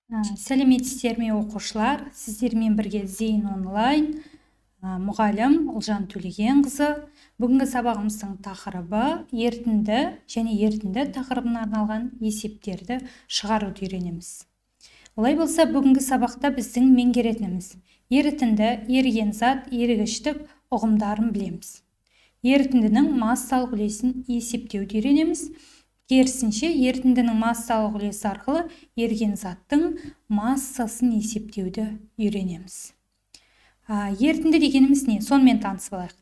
Сәлеметсіздер ме оқушылар, сіздермен бірге Зейін онлайн мұғалім Ұлжан Төлегенқызы. Бүгінгі сабағымыздың тақырыбы ерітінді және ерітінді тақырыбына арналған есептерді шығаруды үйренеміз. Олай болса, бүгінгі сабақта біздің меңгеретініміз ерітінді, еріген зат, ерігіштік ұғымдарын білеміз. Ерітіндінің массалық үлесін есептеуді үйренеміз. Керісінше, ерітіндінің массалық үлесі арқылы еріген заттың массасын есептеуді үйренеміз. Ерітінді дегеніміз не? Сонымен танысып алайық.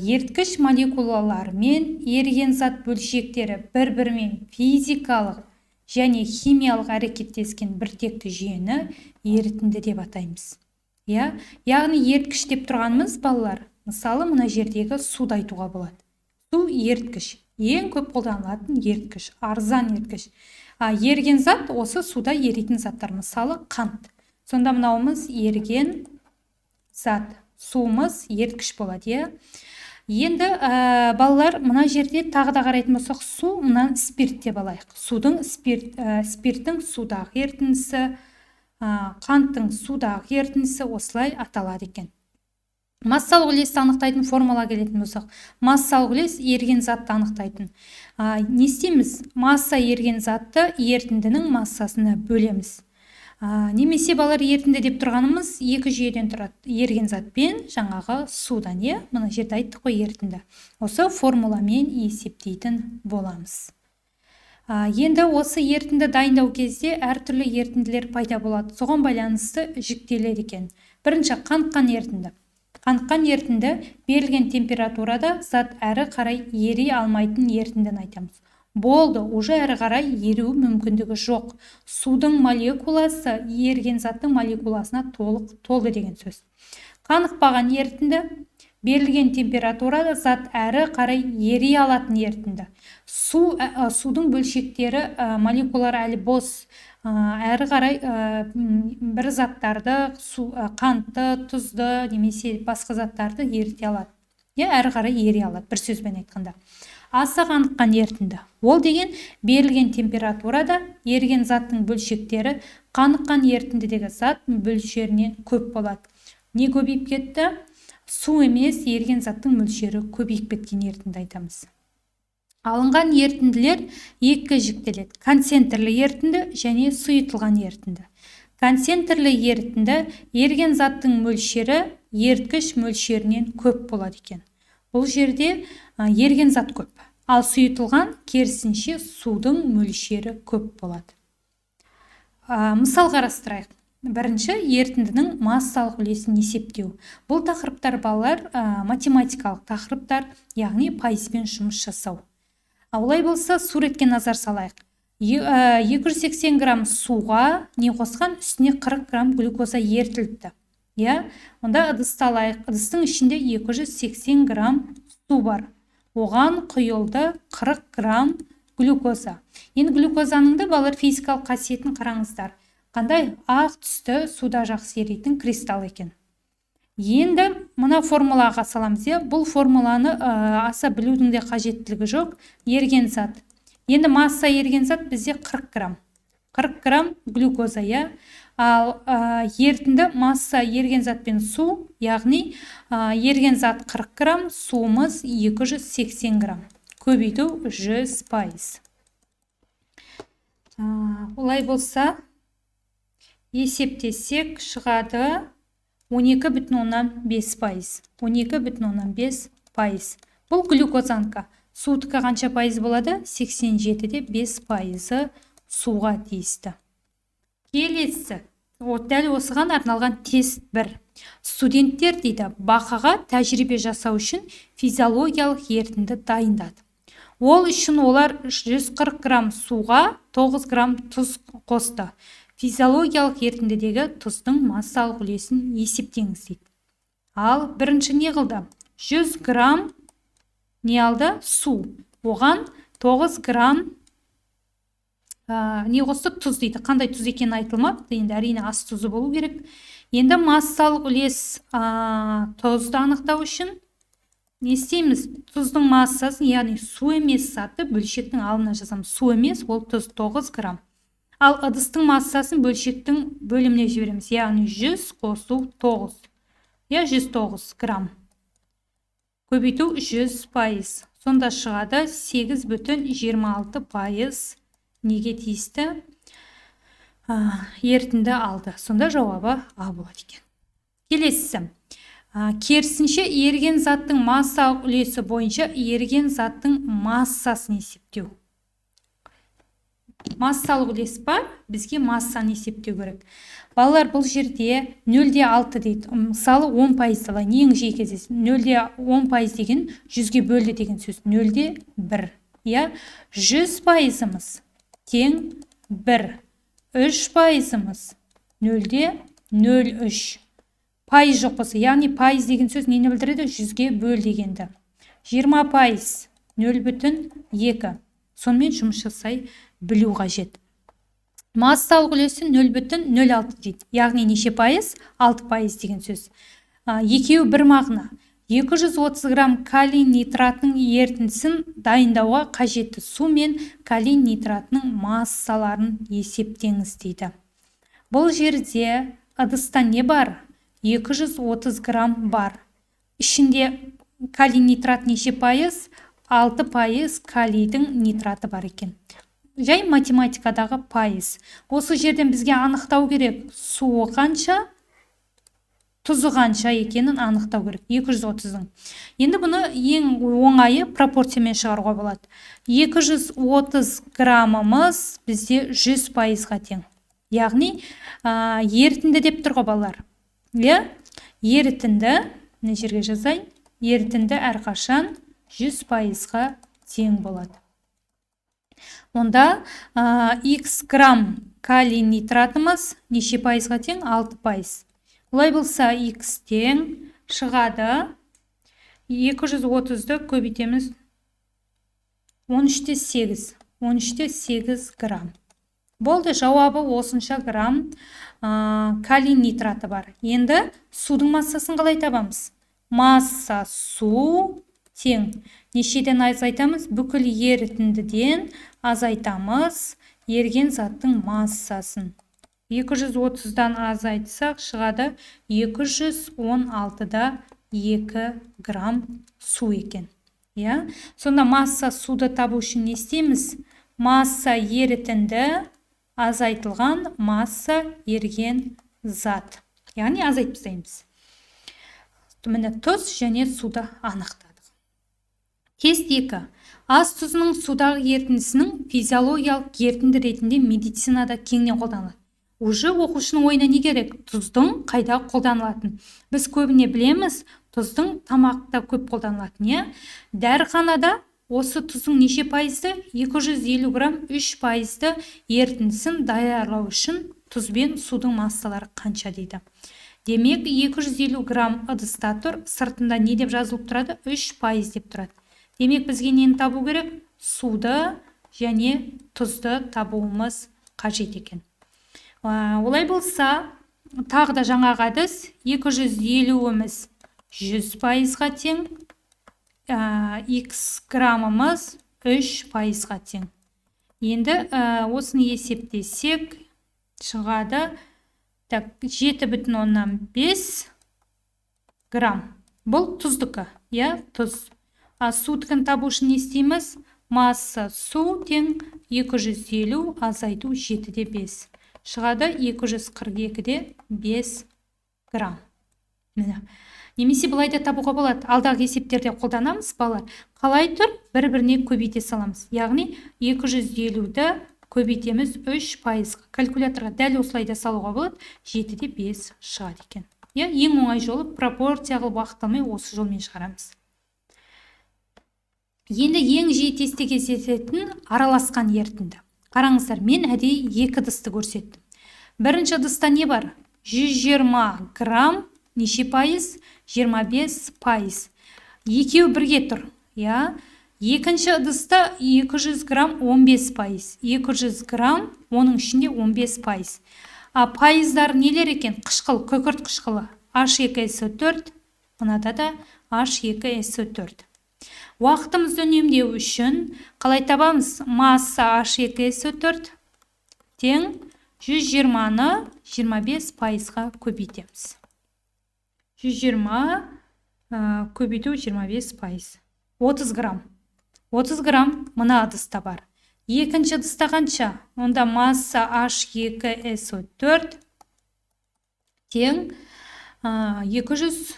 Еріткіш молекулалар мен еріген зат бөлшектері бір-бірімен физикалық және химиялық әрекеттескен біртекті жүйені ерітінді деп атаймыз. Яғни еріткіш деп тұрғанымыз, балалар, мысалы, мына жердегі суды айтуға болады. Су еріткіш. Ең көп қолданылатын еріткіш, арзан еріткіш. Еріген зат осы суда еритін заттар, мысалы қант. Сонда мынауымыз еріген зат, суымыз еріткіш болады. Енді балалар, мына жерде тағы да қарайтын болсақ, су, мына спирт деп алайық. Судың спирттің судағы ерітіндісі, қанттың судағы ерітіндісі осылай аталады екен. Массалық үлесті анықтайтын формула келетін болсақ, массалық үлес еріген затты анықтайтын. Не істейміз? Масса еріген затты ерітіндінің массасына бөлеміз. Немесе балалар, ерітінді деп тұрғанымыз екі жүйеден тұрады. Еріген зат пен жаңағы судан, мына жерде айттық қой ерітінді. Осы формуламен есептейтін боламыз. Енді осы ерітінді дайындау кезде әртүрлі ерітінділер пайда болады. Соған байланысты жіктеледі екен. Бірінші, қаныққан ерітінді. Қаныққан ерітінді берілген температурада зат әрі қарай ери алмайтын ерітіндіні айтамыз. Болды, уже әрі қарай еру мүмкіндігі жоқ. Судың молекуласы еріген заттың молекуласына толды деген сөз. Қанықпаған ерітінді берілген температурада зат әрі қарай ери алатын ерітінді. Судың бөлшектері, молекулалары әлі бос, әрі қарай бір заттарды, қантты, тұзды немесе басқа заттарды еріте алады. Әрі қарай ери алады, бір сөзбен айтқанда. Аса қаныққан ерітінді. Ол деген берілген температурада еріген заттың бөлшектері қаныққан ерітіндідегі зат мөлшерінен көп болады. Не көбейіп кетті? Су емес, еріген заттың мөлшері көбейіп кеткен ерітінді айтамыз. Алынған ерітінділер екі жіктеледі. Концентрлі ерітінді және сұйытылған ерітінді. Концентрлі ерітінді еріген заттың мөлшері еріткіш мөлшерінен көп болады екен. Бұл жерде еріген зат көп. Ал сұйытылған керісінше судың мөлшері көп болады. Мысал қарастырайық. Бірінші, ерітіндінің массалық үлесін есептеу. Бұл тақырыптар, балалар, математикалық тақырыптар, яғни пайызбен жұмыс жасау. Олай болса, суретке назар салайық. 280 грамм суға не қосқан? Үстіне 40 грамм глюкоза ертіліпті. Онда ыдысты алайық. Ыдыстың ішінде 280 грамм су бар. Оған құйылды 40 грамм глюкоза. Енді глюкозаның да, балалар, физикалық қасиетін қараңыздар. Қандай? Ақ түсті, суда жақсы еритін кристалл екен. Енді мына формулаға саламыз. Бұл формуланы аса білудің де қажеттілігі жоқ. Еріген зат. Енді масса еріген зат бізде 40 грамм. 40 грамм глюкоза. Ал ерітінді масса еріген зат пен су, яғни еріген зат 40 грамм, суымыз 280 грамм. Көбейту 100%. Олай болса, есептесек шығады 12,5%. 12,5%. Бұл глюкозанка. Судікі қанша пайыз болады? 87-де 5% суға тиісті. Келесі. Дәл осыған арналған тест 1. Студенттер дейді, бақаға тәжірибе жасау үшін физиологиялық ерітінді дайындады. Ол үшін олар 140 грамм суға 9 грамм тұз қосты. Физиологиялық ерітіндідегі тұздың массалық үлесін есептеңіз дейді. Ал бірінші не қылды? 100 грамм не алды? Су. Оған 9 грамм не қосты? Тұз дейді. Қандай тұз екені айтылмапты. Енді әрине ас тұзы болу керек. Енді массалық үлес тұзды анықтау үшін не істейміз? Тұздың массасын, яғни су емес затты бөлшектің алдына жазамыз. Су емес, ол тұз 9 грамм. Ал ыдыстың массасын бөлшектің бөліміне жібереміз. Яғни 100 қосу 9. 109 грамм. Көбейту 100%. Сонда шығады 8,26%. Неге тиісті? Ерітінді алды. Сонда жауабы А болады екен. Келесісі. Керісінше еріген заттың массалық үлесі бойынша еріген заттың массасын есептеу. Массалық үлес бар, бізге массаны есептеу керек. Балалар, бұл жерде 0,6 дейді. Мысалы 10% алайын. Ең жиі кездеседі. 0,10% деген 100-ге бөлді деген сөз. 0,1. 100%-ымыз тең 1. 3%-ымыз 0,03. Пайыз жоқ болса, яғни пайыз деген сөз нені білдіреді? 100-ге бөл дегенді. 20%, 0,2. Сонымен жұмыс жасай білу қажет. Массалық үлесі 0,06 дейді. Яғни неше пайыз? 6% деген сөз. Екеуі бір мағына. 230 грамм калий нитратының ерітіндісін дайындауға қажетті су мен калий нитратының массаларын есептеңіз дейді. Бұл жерде ыдыста не бар? 230 грамм бар. Ішінде калий нитрат неше пайыз? 6% калийдің нитраты бар екен. Жай математикадағы пайыз. Осы жерден бізге анықтау керек. Суы қанша, тұзы қанша екенін анықтау керек. 230-ның. Енді бұны ең оңайы пропорциямен шығаруға болады. 230 граммымыз бізде 100%-ға тең. Яғни ерітінді деп тұрғы балалар. Ерітінді, мына жерге жазайын, ерітінді әрқашан 100%-ға тең болады. Онда x грамм калий нитратымыз неше пайызға тең? 6%. Олай болса x тең шығады 230-ды көбейтеміз 13,8. 13,8 грамм. Болды, жауабы осынша грамм калий нитраты бар. Енді судың массасын қалай табамыз? Масса су тең. Нешеден азайтамыз? Бүкіл ерітіндіден азайтамыз еріген заттың массасын. 230-дан азайтсақ шығады 216-да 2 грамм су екен. Сонда масса суды табу үшін не істейміз? Масса ерітінді азайтылған масса еріген зат. Яғни азайтып тастаймыз. Міне тұз және суды анықтадық. Тест 2. Ас тұзының судағы ерітіндісінің физиологиялық ерітінді ретінде медицинада кеңінен қолданылады. Уже оқушының ойына не керек? Тұздың қайда қолданылатын? Біз көбіне білеміз, тұздың тамақта көп қолданылатын. Дәріханада осы тұздың неше пайызды? 250 грамм 3%-ды ерітіндісін даярлау үшін тұз бен судың массалары қанша дейді. Демек 250 грамм ыдыста тұр, сыртында не деп жазылып тұрады? 3% деп тұрады. Демек бізге нені табу керек? Суды және тұзды табуымыз қажет екен. Олай болса, тағы да жаңағы әдіс 250-іміз 100%-ға тең, x граммымыз 3%-ға тең. Енді осыны есептесек шығады 7,5 грамм. Бұл тұздықы, тұз. Судықын табу үшін не істейміз? Масса су тең 250 азайту 7,5. Шығады 242-де 5 грамм. Немесе бұлай да табуға болады. Алдағы есептерде қолданамыз, балалар. Қалай тұр? Бір-біріне көбейте саламыз. Яғни 250-ді көбейтеміз 3%-ға. Калькуляторға дәл осылайда салуға болады. 7-де 5 шығады екен. Ең оңай жолы пропорция қылып уақыт осы жолмен шығарамыз. Енді ең жиі тестте кездесетін араласқан ерітінді. Қараңыздар, мен әдейі 2 ыдысты көрсеттім. Бірінші ыдыста не бар? 120 грамм, неше пайыз? 25%. Екеуі бірге тұр. Екінші ыдыста 200 грамм 15%. 200 грамм, оның ішінде 15%. Пайыздар нелер екен? Қышқыл, күкірт қышқылы. H2SO4, мынада да H2SO4. Уақытымызды үнемдеу үшін қалай табамыз? Масса H2SO4 тең 120-ны 25%-ға көбейтеміз. 120 көбейту 25%. 30 грамм. 30 грамм мына ыдыста бар. Екінші ыдыста қанша? Онда масса H2SO4 тең 200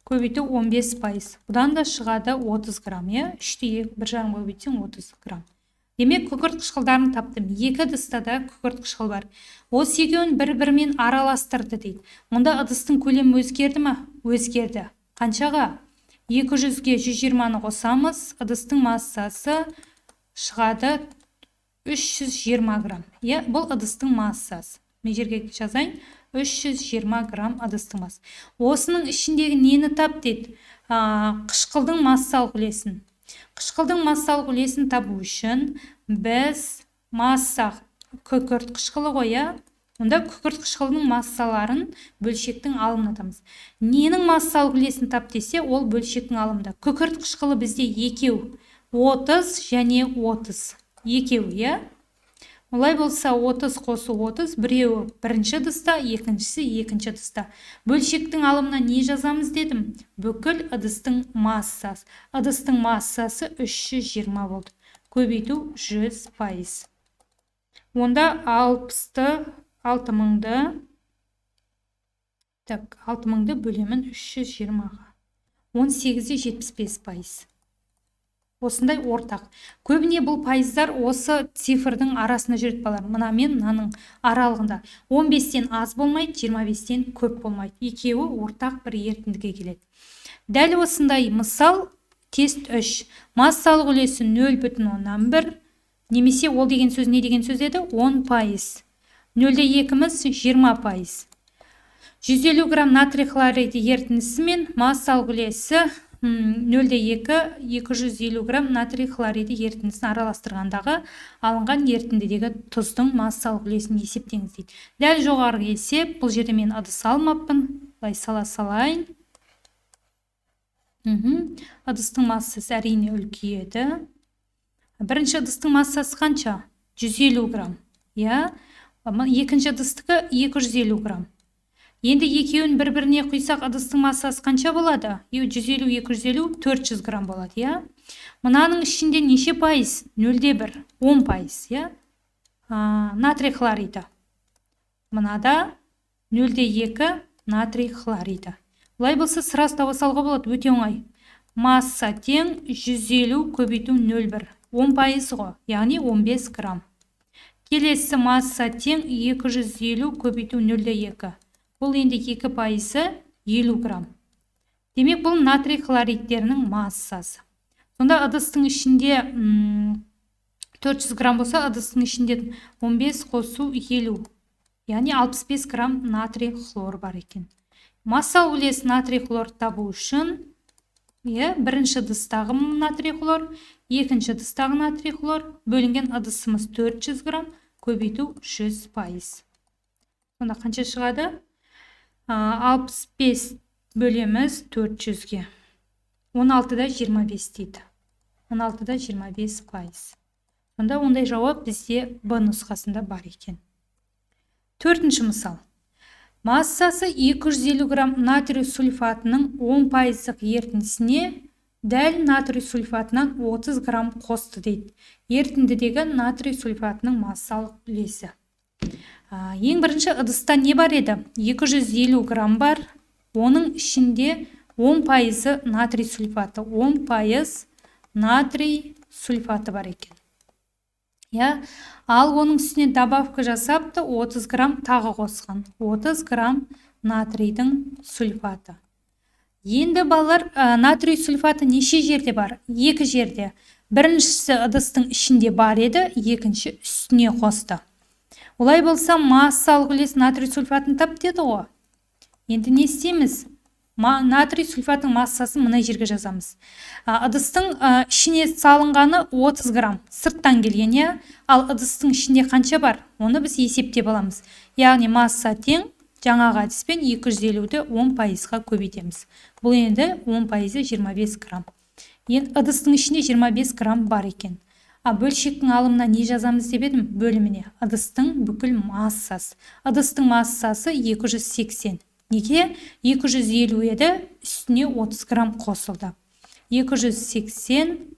көбейту 15%. Бұдан да шығады 30 грамм. 3-те 1,5 көбейтсең 30 грамм. Демек, күкірт қышқылдарын таптым. Екі ыдыста да күкірт қышқыл бар. Осы екеуін бір-бірімен араластырды дейді. Мұнда ыдыстың көлемі өзгерді ме? Өзгерді. Қаншаға? 200-ге 120-ны қосамыз, ыдыстың массасы шығады 320 грамм. Бұл ыдыстың массасы. Мен жерге жазайын. 320 грамм ыдыстың массасы. Осының ішіндегі нені тап дейді? Қышқылдың массалық үлесін. Қышқылдың массалық үлесін табу үшін біз масса күкірт қышқылы ғой, онда күкірт қышқылының массаларын бөлшектің алымына табамыз. Ненің массалық үлесін тап десе, ол бөлшектің алымында. Күкірт қышқылы бізде екеу, 30 және 30. Екеу, Олай болса 30 қосу 30, біреуі бірінші ыдыста, екіншісі екінші ыдыста. Бөлшектің алымына не жазамыз дедім? Бүкіл ыдыстың массасы. Ыдыстың массасы 320 болды. Көбейту 100%. Онда 6000-ды бөлемін 320-ға. 18-75%. Осындай ортақ. Көбіне бұл пайыздар осы цифрдың арасында жүреді балар. Мына мен мынаның аралығында. 15-тен аз болмайды, 25-тен көп болмайды. Екеуі ортақ бір ерітіндіге келеді. Дәл осындай мысал тест 3. Массалық үлесі 0,1. Немесе ол деген сөз не деген сөз еді? 10%. 0,2-міз 20%. 150 грамм натрий хлориді ерітіндісі мен массалық үлесі 0,2 250 грамм натрий хлориді ерітіндісін араластырғандағы алынған ерітіндідегі тұздың массалық үлесін есептеңіз дейді. Дәл жоғарғы есеп, бұл жерде мен ыдыс алмаппын. Былай салайын. Ыдыстың массасы әрине үлкейеді. Бірінші ыдыстың массасы қанша? 150 грамм. Екінші ыдыстығы 250 грамм. Енді екеуін бір-біріне құйсақ ыдыстың массасы қанша болады? 150-250 400 грамм болады, Мұнаның ішінде неше пайыз? 0,1, 10%, натрий хлориді. Мынада 0,2 натрий хлориді. Бұлай болса сразу таба салуға болады, өте оңай. Масса тең 150 көбейту 0,1, 10% ғой, яғни 15 грамм. Келесі масса тең 250 көбейту 0,2. Бұл енді 2% 50 грамм. Демек, бұл натрий хлоридтерінің массасы. Сонда ыдыстың ішінде 400 грамм болса, ыдыстың ішінде 15 қосу 50. Яғни 65 грамм натрий хлор бар екен. Массалық үлес натрий хлор табу үшін бірінші ыдыстағы натрий хлор, екінші ыдыстағы натрий хлор, бөлінген ыдысымыз 400 грамм, көбейту 100%. Сонда қанша шығады? 65 бөлеміз 400-ге. 16-да 25 дейді. 16-да 25%. Сонда ондай жауап бізде Б нұсқасында бар екен. Төртінші мысал. Массасы 250 грамм натрий сульфатының 10%-ық ерітіндісіне дәл натрий сульфатынан 30 грамм қосты дейді. Ерітіндідегі натрий сульфатының массалық үлесі. Ең бірінші ыдыста не бар еді? 250 грамм бар. Оның ішінде 10% натрий сульфаты. 10% натрий сульфаты бар екен. Ал оның үстіне добавка жасапты, 30 грамм тағы қосқан. 30 грамм натрийдің сульфаты. Енді балар, натрий сульфаты неше жерде бар? Екі жерде. Біріншісі ыдыстың ішінде бар еді, екінші үстіне қосты. Олай болса, массалық үлес натрий сульфатын тап деді ғой. Енді не істейміз? Натрий сульфатының массасын мына жерге жазамыз. Ыдыстың ішіне салынғаны 30 грамм сырттан келген, ал ыдыстың ішінде қанша бар? Оны біз есептеп аламыз. Яғни масса тең жаңағы әдіспен 250-ді 10%-ға көбейтеміз. Бұл енді 10% 25 грамм. Енді ыдыстың ішінде 25 грамм бар екен. Бөлшектің алымына не жазамыз деп едім? Бөліміне. Ыдыстың бүкіл массасы. Ыдыстың массасы 280. Неге? 250 еді, үстіне 30 грамм қосылды. 280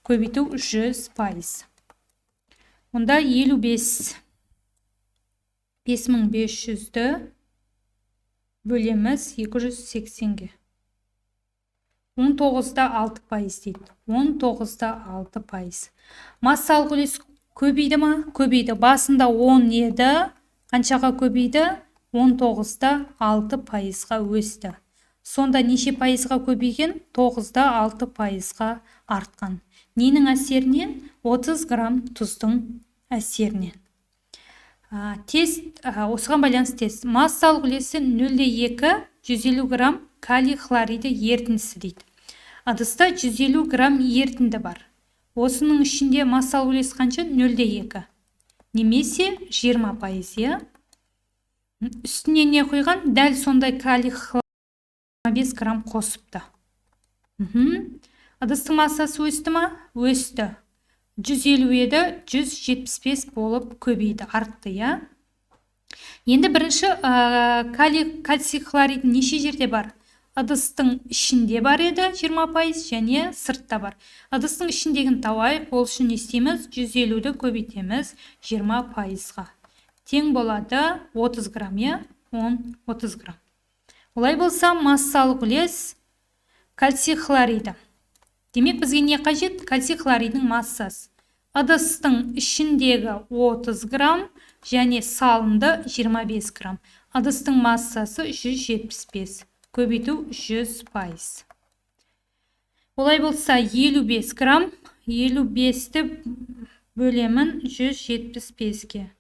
көбейту 100%. Онда 55. 5500-ді бөлеміз 280-ге. 19-да 6% дейді. 19-да 6%. Массалық үлес көбейді ма? Көбейді. Басында 10 еді. Қаншаға көбейді? 19-да 6%-ға өсті. Сонда неше пайызға көбейген? 9-да 6%-ға артқан. Ненің әсерінен? 30 грамм тұздың әсерінен. Тест, осыған байланысты тест. Массалық үлесі 0,2 150 грамм калий хлориді ерітіндісі дейді. Ыдыста 150 грамм ерітінді бар. Осының ішінде массалық үлес қанша? 0,2. Немесе 20%. Үстіне не қойған? Дәл сондай калий хлорид 5 грамм қосыпты. Ыдыстың массасы өсті ма? Өсті. 150 еді, 175 болып көбейді, артты, я? Енді бірінші кальций хлорид неше жерде бар? Ыдыстың ішінде бар еді 20%, және сыртта бар. Ыдыстың ішіндегін табайық, ол үшін не істейміз? 150-ді көбейтеміз 20%-ға. Тең болады 30 грамм, я? 30 грамм. Олай болса, массалық үлес кальций хлориді. Демек, бізге не қажет? Кальций хлоридінің массасы. Ыдыстың ішіндегі 30 грамм және салынды 25 грамм. Ыдыстың массасы 175. Көбейту 100%. Олай болса, 55 грамм. 55-ті бөлемін 175-ге.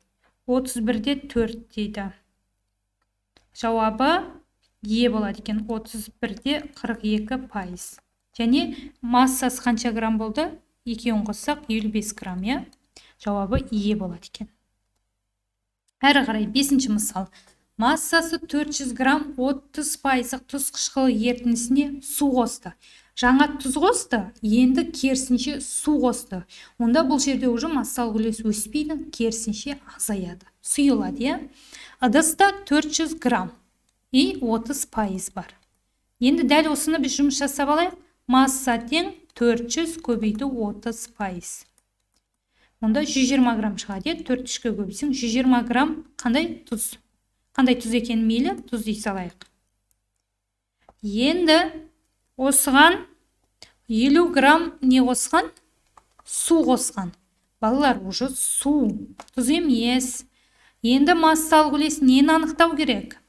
31-де 4 дейді. Жауабы Е болады екен. 31-де 42%. Және массасы қанша грамм болды? Екеуін қоссақ 55 грамм, я? Жауабы Е болады екен. Әрі қарай 5-ші мысал. Массасы 400 грамм 30%-ық тұз қышқылы ерітіндісіне су қосты. Жаңа тұз қосты, енді керісінше су қосты. Онда бұл жерде уже массалық үлес өспейді, керісінше азаяды. Сұйылады, я? Ыдыста 400 грамм и 30% бар. Енді дәл осыны біз жұмыс жасап алайық. Масса тең 400 көбейту 30%. Онда 120 грамм шығады. 4-ке көбейтсең 120 грамм қандай тұз? Қандай тұз екен мейлі? Тұз дей салайық. Енді осыған 50 грамм не қосқан? Су қосқан. Балалар, уже су. Тұз емес. Енді массалық үлес нені анықтау керек?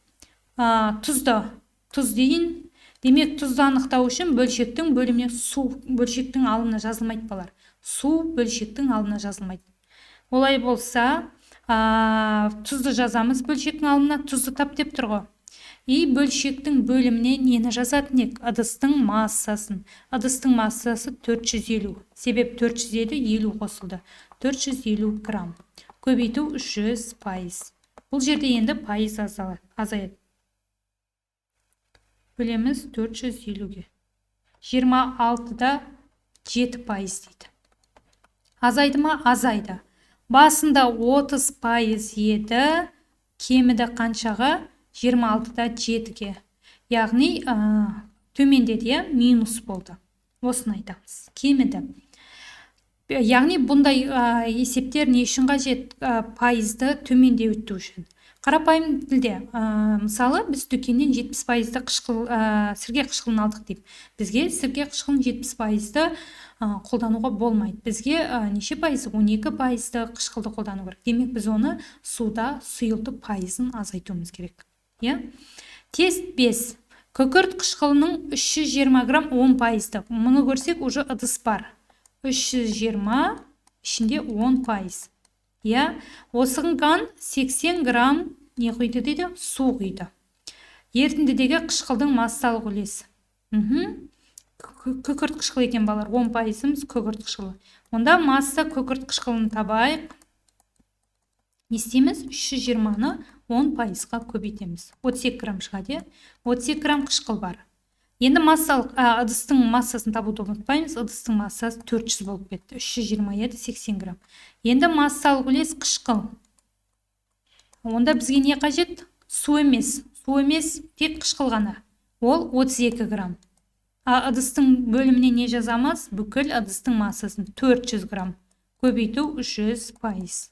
Тұзды. Тұз дейін. Демек, тұзды анықтау үшін бөлшектің бөліміне су, бөлшектің алымына жазылмайды балар. Су бөлшектің алымына жазылмайды. Олай болса, тұзды жазамыз бөлшектің алымына, тұзды тап деп тұрғы. И бөлшектің бөліміне нені жазатын ек? Ыдыстың массасын. Ыдыстың массасы 450. Себеп 450 50 қосылды. 450 грамм. Көбейту 100%. Бұл жерде енді пайыз азаяды. Бөлеміз 450-ге. 26-да 7% дейді. Азайды ма? Азайды. Басында 30% еді, кеміді қаншаға? 26-да 7-ге. Яғни төмендеді, минус болды. Осыны айтамыз. Кеміді. Яғни бұндай есептер не үшін қажет? Пайызды төменде өтті үшін. Қарапайым тілде, мысалы, біз дүкеннен 70%-ді сірге қышқылын алдық дейік. Бізге сірге қышқылын 70%-ді қолдануға болмайды. Бізге неше пайызы? 12%-ді қышқылды қолдану керек. Демек, біз оны суда сұйылтып пайызын азайтуымыз керек. Тест 5. Күкірт қышқылының 320 грамм 10%-ді. Мұны көрсек, уже ыдыс бар. 320, ішінде 10%. Осыған 80 грамм не құйды дейді? Су құйды. Ерітіндідегі қышқылдың массалық үлесі. Күкірт қышқылы екен балар. 10%-іміз күкірт қышқылы. Онда масса күкірт қышқылын табайық. Не істейміз? 320-ны 10%-ға көбейтеміз. 32 грамм шығады. 32 грамм қышқыл бар. Енді массалық ыдыстың массасын табуды ұмытпаймыз. Ыдыстың массасы 400 болып кетті. 327 80 грамм. Енді массалық үлес қышқыл. Онда бізге не қажет? Су емес. Су емес, тек қышқыл ғана. Ол 32 грамм. Ыдыстың бөліміне не жазамыз? Бүкіл ыдыстың массасын 400 грамм. Көбейту 100%.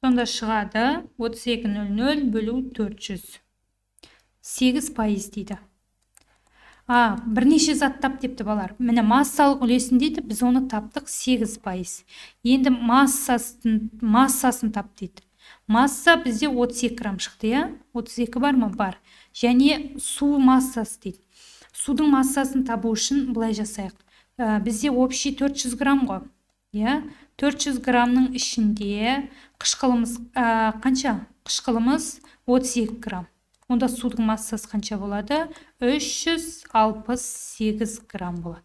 Сонда шығады 32,00 бөлу 400. 8% дейді. Бірнеше зат тап депті балар. Міне массалық үлесін дейді, біз оны таптық 8%. Енді массасын тап дейді. Масса бізде 32 грамм шықты, 32 бар ма? Бар. Және су массасы дейді. Судың массасын табу үшін былай жасайық. Бізде общий 400 грамм ғой. 400 граммның ішінде қышқылымыз қанша? Қышқылымыз 32 грамм. Онда судың массасы қанша болады? 368 грамм болады.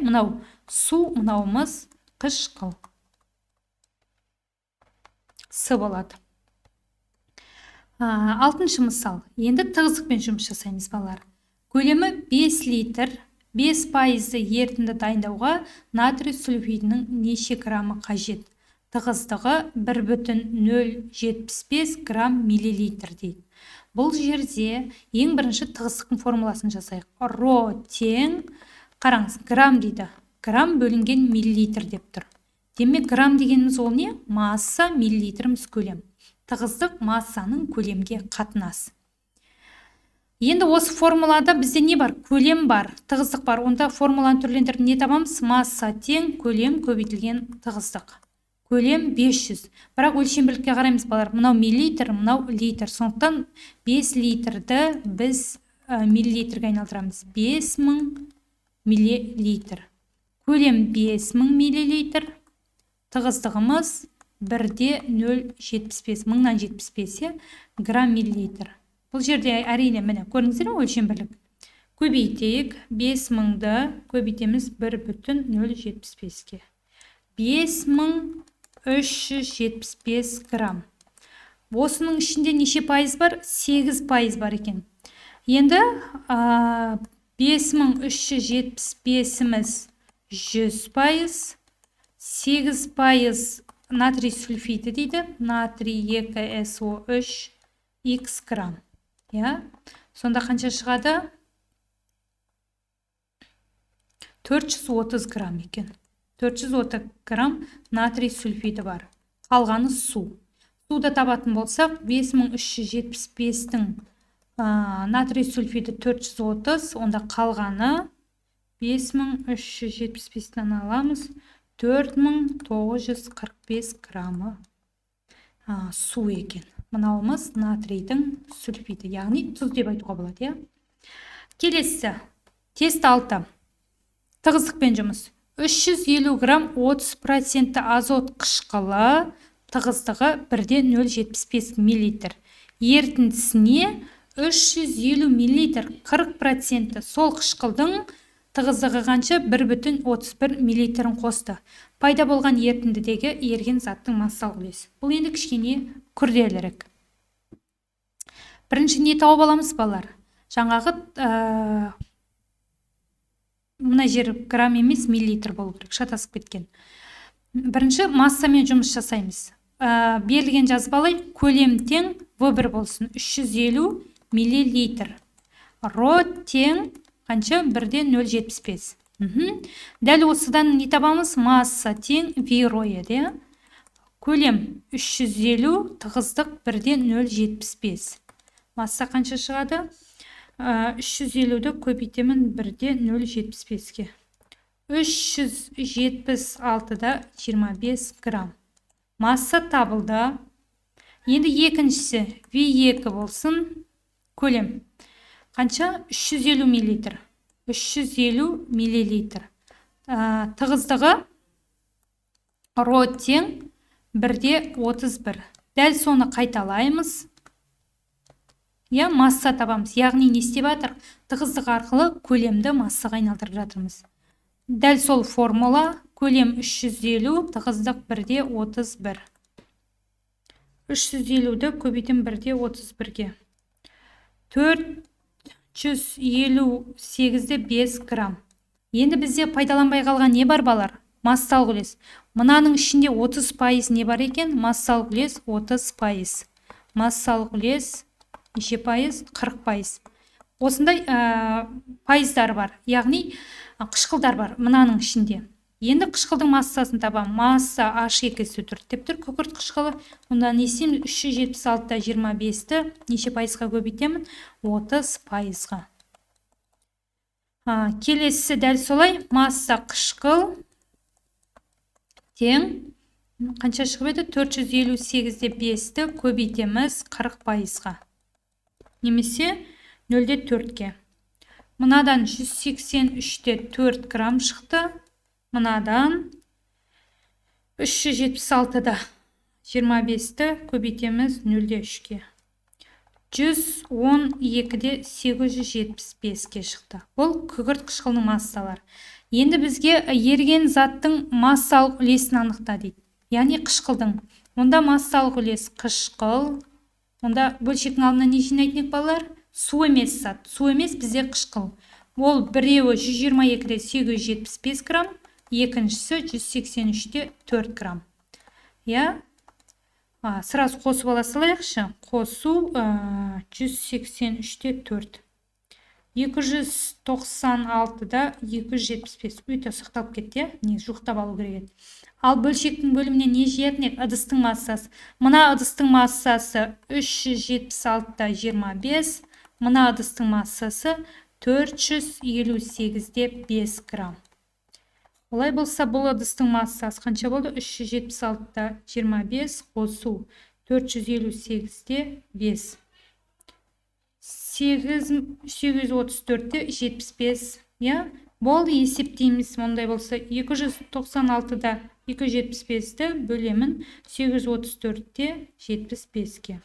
Мынау су, мынауымыз қышқыл. С болады. 6-шы мысал. Енді тығыздықпен жұмыс жасаймыз балалар. Көлемі 5 литр, 5% ерітінді дайындауға натрий сульфидінің неше граммы қажет? Тығыздығы 1,075 грамм миллилитр дейді. Бұл жерде ең бірінші тығыздықтың формуласын жасайық. Ро тең, қараңыз, грамм дейді. Грамм бөлінген миллилитр деп тұр. Демек, грамм дегеніміз ол не? Масса, миллилитріміз көлем. Тығыздық массаның көлемге қатынасы. Енді осы формулада бізде не бар? Көлем бар, тығыздық бар. Онда формуланы түрлендіріп не табамыз? Масса тең көлем көбейтілген тығыздық. Көлем 500. Бірақ өлшемділікке қараймыз балар. Мынау миллилитр, мынау литр. Сондықтан 5 литрді біз миллилитрге айналдырамыз. 5000 миллилитр. Көлем 5000 миллилитр. Тығыздығымыз 1,075, 1075 грамм миллилитр. Бұл жерде әрине міне көріңіздер ме өлшемділік? Көбейтейік. 5000-ді көбейтеміз 1,075-ке. 5375 грамм. Осының ішінде неше пайыз бар? 8% бар екен. Енді 5375-іміз 100%, 8% натрий сульфиді дейді. Натрий 2SO3 X грамм. Сонда қанша шығады? 430 грамм екен. 430 грамм натрий сульфиді бар. Қалғаны су. Суды табатын болсақ, 5375-тің натрий сульфиді 430, онда қалғаны 5375-тен аламыз. 4945 граммы су екен. Мынауымыз натрийдің сульфиді, яғни тұз деп айтуға болады. Келесі, тест 6. Тығыздықпен жұмыс. 350 грамм 30% азот қышқылы, тығыздығы 1,075 миллилитр. Ерітіндісіне 350 миллилитр 40% сол қышқылдың тығыздығы қанша? 1,31 миллилитрін қосты. Пайда болған ерітіндідегі еріген заттың массалық үлесі. Бұл енді кішкене күрделірек. Бірінші не тауып аламыз балар? Жаңағы мына жер грамм емес миллилитр болу керек, шатасып кеткен. Бірінші массамен жұмыс жасаймыз. Берілген жазып алайық, көлем тең В1 болсын, 350 миллилитр. Ро тең қанша? 1,075. Дәл осыдан не табамыз? Масса тең V-ро еді. Көлем 350, тығыздық 1,075. Масса қанша шығады? 350-ді көбейтемін 1,075-ке. 376-да 25 грамм. Масса табылды. Енді екіншісі V2 болсын. Көлем қанша? 350 миллилитр. 350 миллилитр. Тығыздығы ро тең 1,31. Дәл соны қайталаймыз. Масса табамыз. Яғни не істеп жатыр? Тығыздық арқылы көлемді массаға айналдырып жатырмыз. Дәл сол формула. Көлем 350, тығыздық 1,31. 350-ді көбейтем 1,31-ге. 158-де 5 грамм. Енді бізде пайдаланбай қалған не бар балар? Массалық үлес. Мынаның ішінде 30% не бар екен? Массалық үлес 30%. Массалық үлес неше пайыз? 40%. Осындай пайыздар бар. Яғни қышқылдар бар мынаның ішінде. Енді қышқылдың массасын табам. Масса H2-сі 4 деп тұр, күкірт қышқылы. Онда не істеймін? 376-та 25-ті неше пайызға көбейтемін? 30%-ға. Келесі дәл солай. Масса қышқыл тең қанша шығып еді? 458-де 5-ті көбейтеміз 40%-ға. Немесе 0-де 4-ке. Мынадан 183-де 4 грамм шықты. Мынадан 376-да 25-ті көбейтеміз 0-де 3-ке. 112-де 875-ке шықты. Бұл күкірт қышқылының массалары. Енді бізге еріген заттың массалық үлесін анықта дейді. Яғни қышқылдың. Онда массалық үлес қышқыл. Онда бөлшектің алдына не жинайтын ек балалар? Су емес зат. Су емес бізде қышқыл. Ол біреуі 122-де 875 грамм, екіншісі 183-де 4 грамм. Сразу қосып ала салайықшы. Қосу 183-де 4. 296-да 275. Өте сақталып кетті, не жуықтап алу керек. Ал бөлшектің бөліміне не жетін ек? Ыдыстың массасы. Мына ыдыстың массасы 376-да 25. Мына ыдыстың массасы 458-де 5 грамм. Олай болса, бұл ыдыстың массасы қанша болды? 376-да 25 қосу 458-де 5. 834-де 75. Болды, есептейміз. Ондай болса, 296-да 275-ті бөлемін 834-де 75-ке.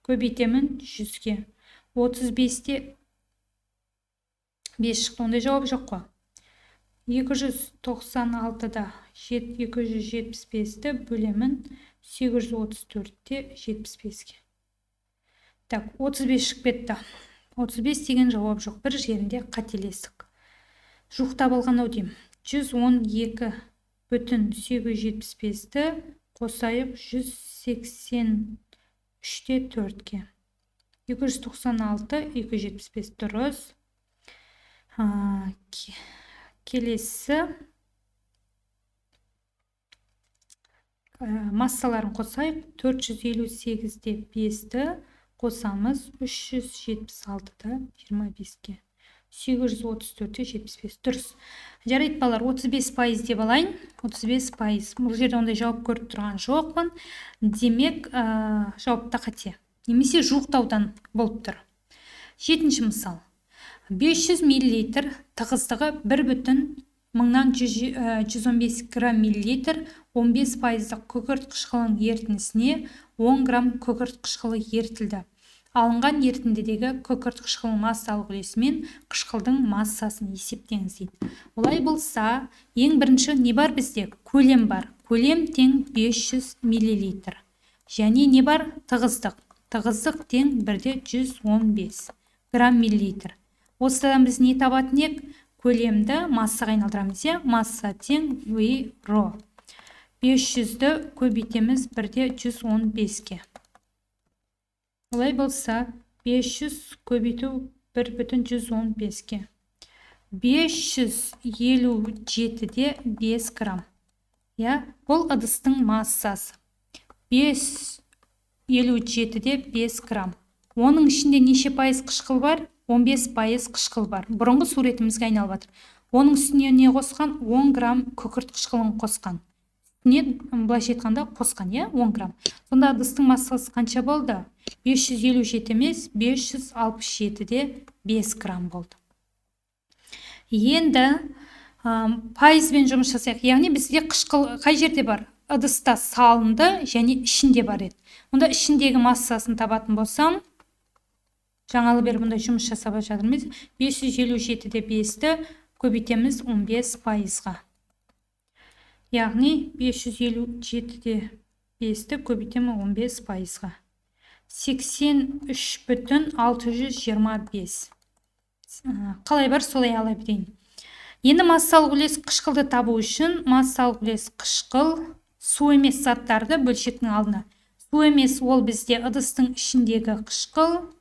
Көбейтемін 100-ке. 35-де 5 шықты. Ондай жауап жоқ қой. 296-да 275-ті бөлемін 834-де 75-ке. Так, 35 шығып кетті. 35 деген жауап жоқ. Бір жерінде қателестік. Жуықтап алған ау деймін. 112,875-ті қосайық 183-де 4-ке. 296, 275 дұрыс. Келесі массаларын қосайық. 458-де 5-ті қосамыз 376-да 25-ке. 834-де 75 дұрыс. Жарайды балар, 35% деп алайын. 35%. Бұл жерде ондай жауап көріп тұрған жоқпын. Демек, жауапта қате. Немесе жуықтаудан болып тұр. 7-ші мысал. 500 мл тығыздығы 1,115 грамм миллилитр 15% күкірт қышқылының ерітіндісіне 10 грамм күкірт қышқылы ертілді. Алынған ерітіндідегі күкірт қышқылының массалық үлесімен қышқылдың массасын есептеңіз дейді. Олай болса, ең бірінші не бар бізде? Көлем бар. Көлем тең 500 мл. Және не бар? Тығыздық. Тығыздық тең 1,115 грамм миллилитр. Осыдан біз не табатын ек? Көлемді массаға айналдырамыз. Масса тең V ρ. 500-ді көбейтеміз 1,115-ке. Олай болса, 500 көбейту 1,115-ке. 557-де 5 грамм. Бұл ыдыстың массасы. 557-де 5 грамм. Оның ішінде неше пайыз қышқыл бар? 15% қышқыл бар. Бұрынғы суретімізге айналып жатыр. Оның үстіне не қосқан? 10 грамм күкірт қышқылын қосқан. Не былайша айтқанда қосқан, 10 грамм. Сонда ыдыстың массасы қанша болды? 557 емес, 567-де 5 грамм болды. Енді пайызбен жұмыс жасайық. Яғни бізде қышқыл қай жерде бар? Ыдыста салынды және ішінде бар еді. Онда ішіндегі массасын табатын болсам, жаңалы бері бұндай жұмыс жасап жатырмыз. 557-де 5-ті көбейтеміз 15%-ға. Яғни 557-де 5-ті көбейтеміз 15%-ға. 83,625. қалай бар солай ала берейін. Енді массалық үлес қышқылды табу үшін массалық үлес қышқыл су емес заттарды бөлшектің алдына. Су емес ол бізде ыдыстың ішіндегі қышқыл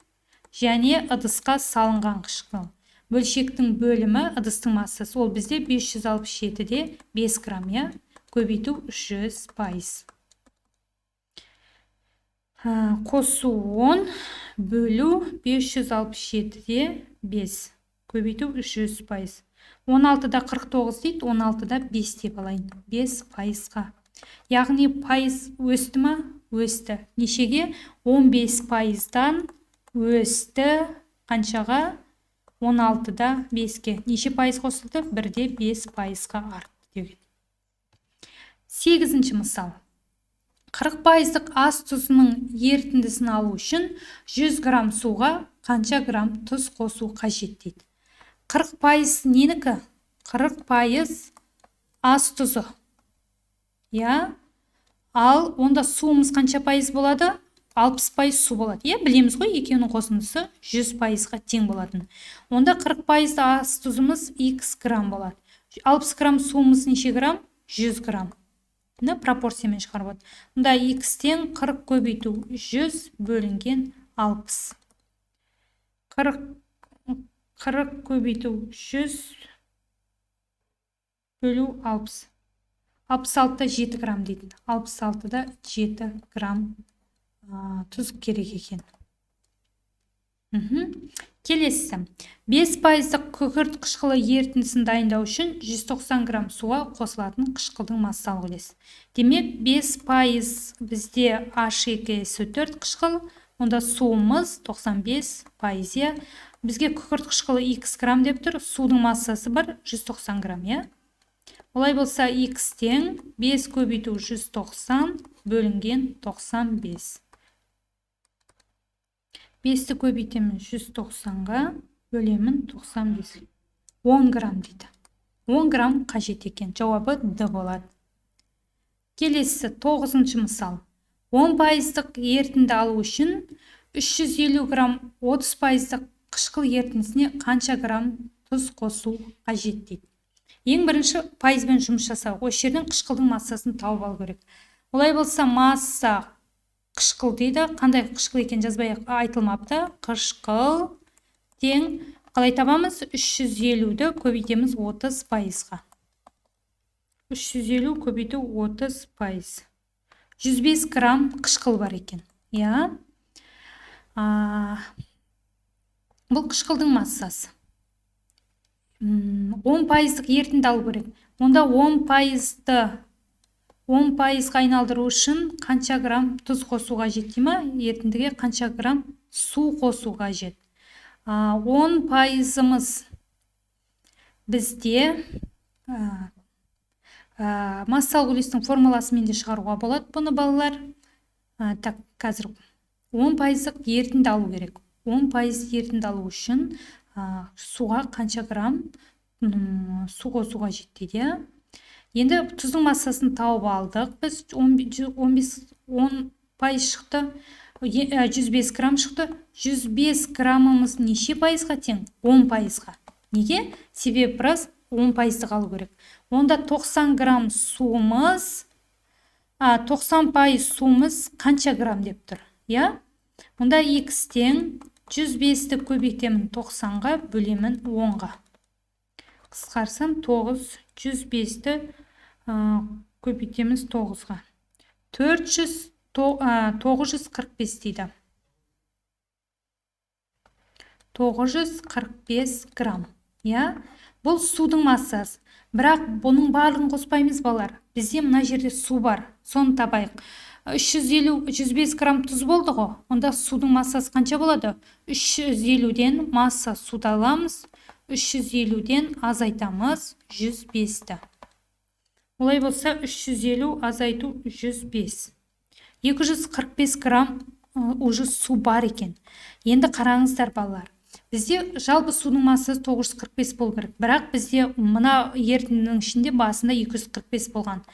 және ыдысқа салынған қышқыл. Бөлшектің бөлімі ыдыстың массасы ол бізде 567-де 5 грамм, я? Көбейту 100%. Қосу 10 бөлу 567-де 5 көбейту 100%. 16-да 49 дейді, 16-да 5 деп алайын. 5%-ға. Яғни пайыз өсті ма? Өсті. Нешеге? 15%-дан өсті қаншаға? 16-да 5-ке. Неше пайыз қосылды? 1-де 5%-ға артты деген. 8-ші мысал. 40%-дық ас тұзының ерітіндісін алу үшін 100 грамм суға қанша грамм тұз қосу қажет дейді. 40% ненікі? 40% ас тұзы. Я? Ал онда суымыз қанша пайыз болады? 60% су болады. Я, білеміз ғой, екеуінің қосындысы 100%-ға тең болатын. Онда 40% ас тұзымыз x грамм болады. 60 грамм суымыз неше грамм? 100 грамм. Пропорциямен шығарып отыр. Онда x-тен 40 көбейту 100 бөлінген 60. 40 көбейту 100 бөлу 60. 66-да 7 грамм дейді. 66-да 7 грамм тұз керек екен. Келесі. 5%-дық күкірт қышқылы ерітіндісін дайындау үшін 190 грамм суға қосылатын қышқылдың массалық үлесі. Демек 5% бізде H2SO4 қышқыл, онда суымыз 95%. Бізге күкірт қышқылы x грамм деп тұр, судың массасы бар 190 грамм, я? Олай болса x-тен 5 көбейту 190 бөлінген 95. 5-ті көбейтемін 190-ға, бөлемін 95. 10 грамм дейді. 10 грамм қажет екен. Жауабы D болады. Келесі 9-ші мысал. 10%-дық ерітінді алу үшін 350 грамм 30%-дық қышқыл ерітіндісіне қанша грамм тұз қосу қажет дейді. Ең бірінші пайызбен жұмыс жасау. Осы жерден қышқылдың массасын тауып алу керек. Олай болса масса қышқыл дейді. Қандай қышқыл екен жазбай айтылмапты. Қышқыл тең қалай табамыз? 350-ді көбейтеміз 30%-ға. 350 көбейту 30%. 105 грамм қышқыл бар екен. Я? Бұл қышқылдың массасы. 10%-дық ерітінді алу керек. Онда 10%-ға айналдыру үшін қанша грамм тұз қосуға жетті ма? Ерітіндіге қанша грамм су қосуға жет. 10%-ымыз бізде массалық үлестің формуласымен де шығаруға болады бұны балалар. Так, қазір 10%-дық ерітінді алу керек. 10% ерітінді алу үшін суға қанша грамм су қосуға жетті. Енді тұздың массасын тауып алдық. Біз 10% шықты, 105 грамм шықты. 105 граммымыз неше пайызға тең? 10%-ға. Неге? Себебі біраз 10%-ді алу керек. Онда 90 грамм суымыз, 90% суымыз қанша грамм деп тұр? Я? Онда x-тен 105-ті көбейтемін 90-ға, бөлемін 10-ға. Қысқарсам 9, 105-ті көбейтеміз 9-ға. 945 дейді. 945 грамм. Бұл судың массасы. Бірақ бұның барлығын қоспаймыз балар. Бізде мына жерде су бар. Соны табайық. 105 грамм тұз болды ғой. Онда судың массасы қанша болады? 350-ден масса суды аламыз. 350-ден азайтамыз 105-ті. Олай болса 350 азайту 105. 245 грамм уже су бар екен. Енді қараңыздар балалар. Бізде жалпы судың массасы 945 болу керек. Бірақ бізде мына ерітіндінің ішінде басында 245 болған.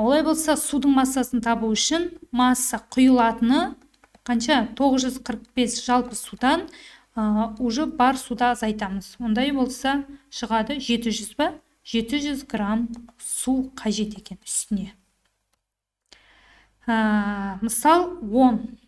Олай болса судың массасын табу үшін масса құйылатыны қанша? 945 жалпы судан уже бар суда азайтамыз. Ондай болса шығады 700 ба? 700 грамм су қажет екен үстіне. Мысал 10.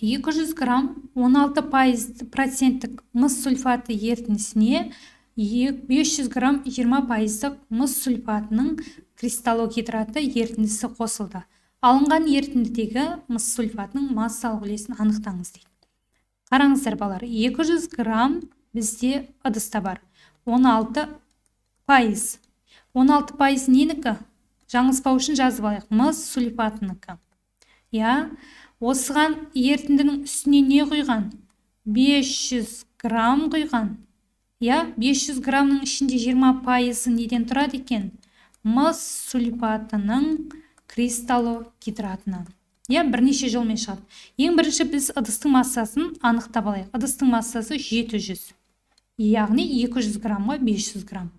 200 грамм 16% мыс сульфаты ерітіндісіне 500 грамм 20% мыс сульфатының кристаллогидраты ерітіндісі қосылды. Алынған ерітіндідегі мыс сульфатының массалық үлесін анықтаңыз дейді. Қараңыздар балалар, 200 грамм бізде ыдыста бар. 16%. 16% ненікі? Жаңылыспау үшін жазып алайық. Мыс сульфатынікі. Осыған ерітіндінің үстіне не құйған? 500 грамм құйған. 500 граммның ішінде 20% неден тұрады екен? Мыс сульфатының кристаллогидратынан. Бірнеше жолмен шығады. Ең бірінші біз ыдыстың массасын анықтап алайық. Ыдыстың массасы 700. Яғни 200 граммға 500 грамм.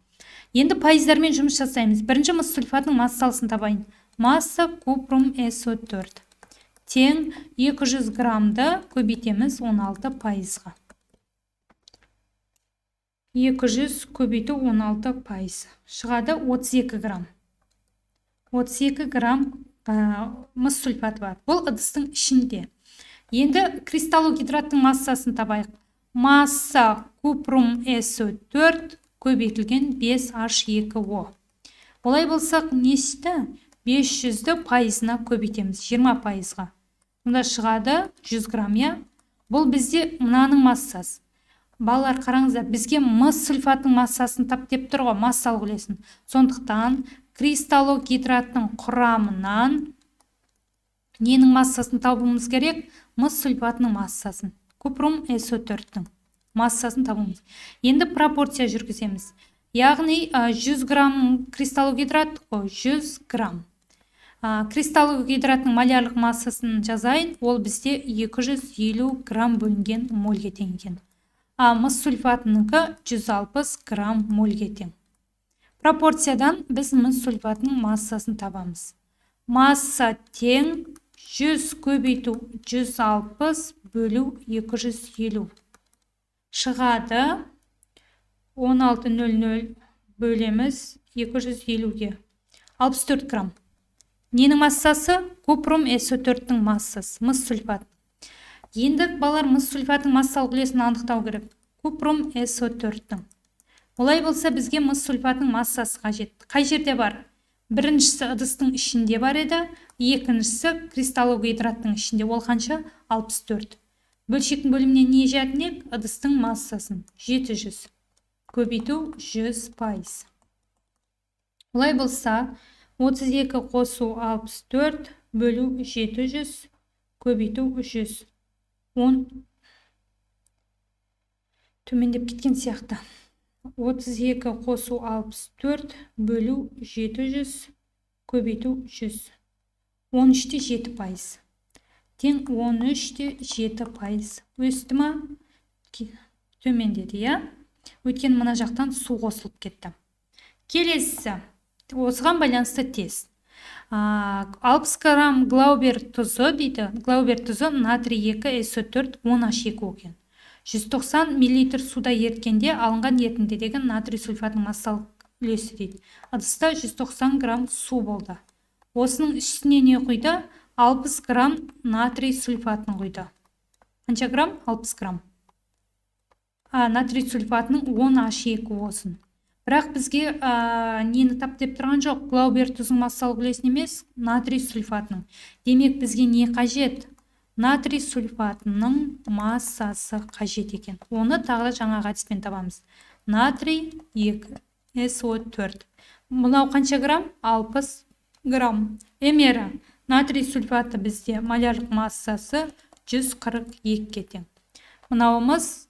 Енді пайыздармен жұмыс жасаймыз. Бірінші мыс сульфатының массалысын табайын. Масса купрум SO4. Тең 200 граммды көбейтеміз 16%-ға. 200 көбейту 16%. Шығады 32 грамм. 32 грамм мыс сульфаты бар. Бұл ыдыстың ішінде. Енді кристаллогидраттың массасын табайық. Масса купрум SO4 көбейтілген 5H2O. Олай болсақ нешті? 500-ді пайызына көбейтеміз 20%-ға. Мұнда шығады 100 грамм. Бұл бізде мынаның массасы. Балалар қараңыздар, бізге мыс сульфатының массасын тап деп тұр ғой, массалық үлесін. Сондықтан кристаллогидраттың құрамынан ненің массасын табуымыз керек? Мыс сульфатының массасын. Купрум SO4-тің массасын табуымыз. Енді пропорция жүргіземіз. Яғни 100 грамм кристаллогидрат қой, 100 грамм. Кристаллогидраттың малярлық массасын жазайын, ол бізде 250 грамм бөлінген мольге тең екен. Мыс сульфатынікі 160 грамм мольге тең. Пропорциядан біз мыс сульфатының массасын табамыз. Масса тең 100 көбейту 160 бөлу 250. Шығады 16,00 бөлеміз 250-ге. 64 грамм. Ненің массасы? Купрум SO4-тің массасы, мыс сульфат. Енді балар мыс сульфатының массалық үлесін анықтау керек. Купрум SO4-тің. Олай болса бізге мыс сульфатының массасы қажет. Қай жерде бар? Біріншісі ыдыстың ішінде бар еді, екіншісі кристаллогидраттың ішінде. Ол қанша? 64. Бөлшектің бөліміне не жатын? Ыдыстың массасын 700. Көбейту 100%. Олай болса 32 қосу 64 бөлу 700 көбейту 100. 10 төмендеп кеткен сияқты. 32 қосу 64 бөлу 700 көбейту 100. 13-те 7%. Тең 13-те 7%. Өсті ма? Төмендеді, Өткен мына жақтан су қосылып кетті. Келесі. Осыған байланысты тест. 60 грамм глаубер тұзы дейді. Глаубер тұзы натрий 2 SO4 10H2O екен. 190 мл суда еріткенде алынған ерітіндідегі натрий сульфатының массалық үлесі дейді. Ыдыста 190 грамм су болды. Осының үстіне не құйды? 60 грамм натрий сульфатын құйды. Қанша грамм? 60 грамм. Натрий сульфатының 10H2O-сын. Бірақ бізге нені тап деп тұрған жоқ? Глаубер тұзының массалық үлесін емес, натрий сульфатының. Демек бізге не қажет? Натрий сульфатының массасы қажет екен. Оны тағы жаңағы әдіспен табамыз. Натрий 2 SO4. Мынау қанша грамм? 60 грамм. Эмері натрий сульфаты бізде малярлық массасы 142-ге тең. Мынауымыз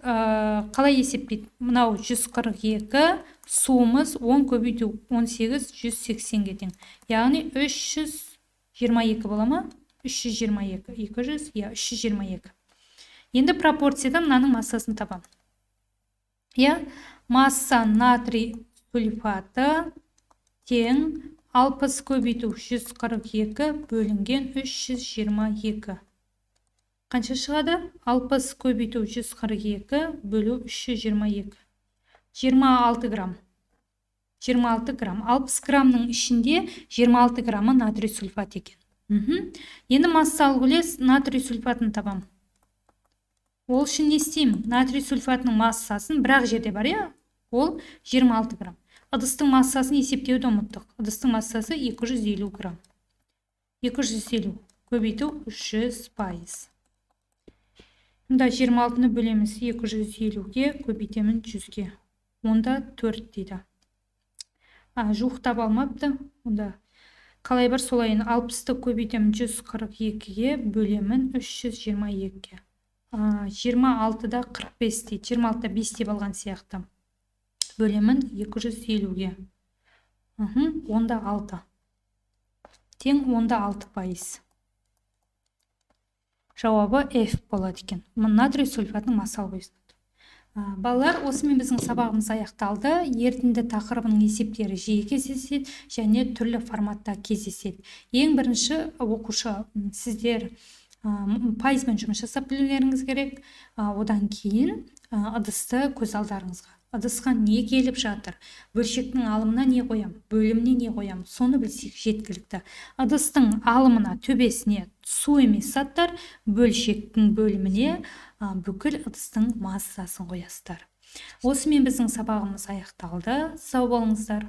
қалай есептейді? Мынау 142, суымыз 10 көбейту 18, 180-ге тең. Яғни 322 бола ма? 322, 200, 322. Енді пропорциядан мынаның массасын табам. Масса натрий сульфаты тең 60 көбейту 142 бөлінген 322. Қанша шығады? 60 көбейту 142 бөлу 322. 26 грамм. 26 грамм. 60 грамның ішінде 26 граммы натрий сульфат екен. Енді массалық үлес натрий сульфатын табам. Ол үшін не істеймін? Натрий сульфатының массасын бірақ жерде бар, ол 26 грамм. Ыдыстың массасын есептеуді ұмыттық. Ыдыстың массасы 250 грамм. 250 көбейту 300%. Мұнда 26-ны бөлеміз 250-ге, көбейтемін 100-ге. Онда 4 дейді. Жуық таба алмапты. Онда қалай бар солайын 60-ты көбейтемін 142-ге, бөлемін 322-ге. 26-да 45 дейді. 26-да 5 деп алған сияқты. Бөлемін 250-ге. Онда 6. Тең онда 6%. Жауабы F болады екен. Натрий сульфатының массалық үлесі. Балалар, осымен біздің сабағымыз аяқталды. Ерітінді тақырыбының есептері жиі кездеседі және түрлі форматта кездеседі. Ең бірінші оқушы сіздер пайызбен жұмыс жасап білулеріңіз керек. Одан кейін ыдысты көз алдарыңызға. Ыдысқа не келіп жатыр? Бөлшектің алымына не қоям? Бөліміне не қоям? Соны білсек жеткілікті. Ыдыстың алымына, төбесіне су емес заттар, бөлшектің бөліміне бүкіл ыдыстың массасын қоясыздар. Осымен біздің сабағымыз аяқталды. Сау болыңыздар.